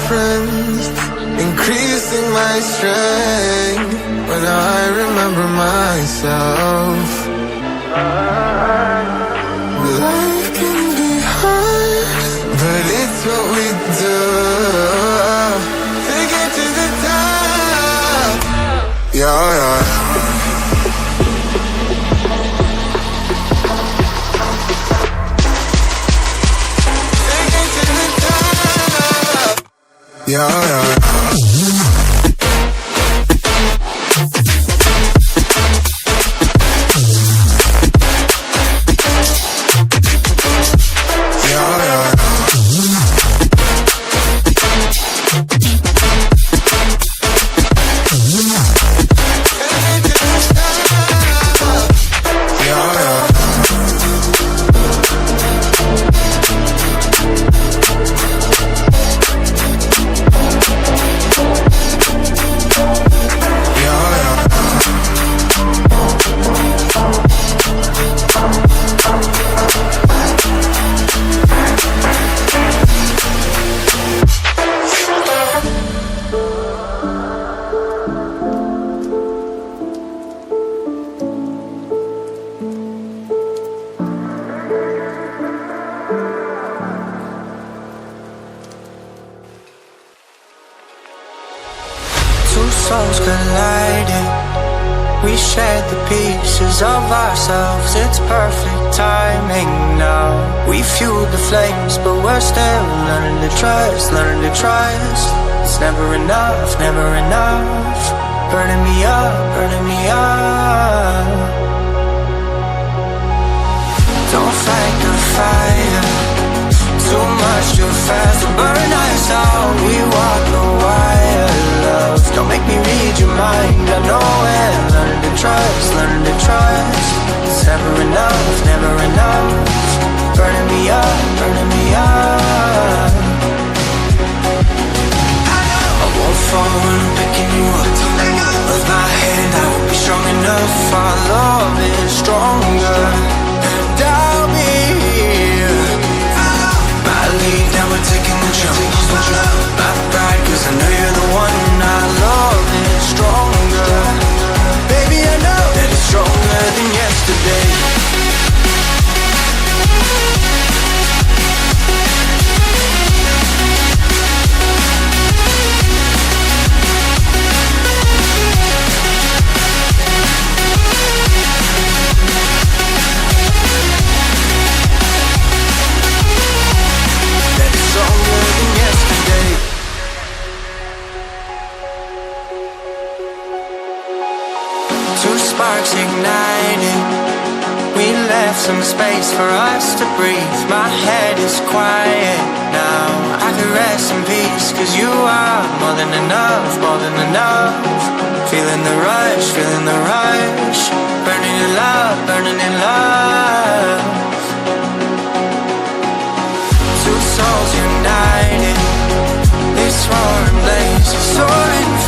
friends, increasing my strength. When I remember myself, life can be hard, but it's what we do to get to the top. Yeah, yeah. Yeah, yeah. Two souls colliding, we shared the pieces of ourselves. It's perfect timing now. We fueled the flames, but we're still learning to trust, learning to trust. It's never enough, never enough. Burning me up, burning me up. Don't fight the fire, too much too fast to burn us out. We walk the wire, love. Don't make me read your mind, I know it. Learning to trust, learning to trust. It's never enough, never enough. Burning me up, burning me up. I won't fall when I'm picking you up. With my hand, I won't be strong enough. Our love is stronger, and I'll be here. My lead, now we're taking the jump. My pride, cause I know you're the one. Our love is stronger. Baby, I know that it's stronger than yesterday. Two sparks igniting, we left some space for us to breathe. My head is quiet now, I can rest in peace. Cause you are more than enough, more than enough. Feeling the rush, feeling the rush. Burning in love, burning in love.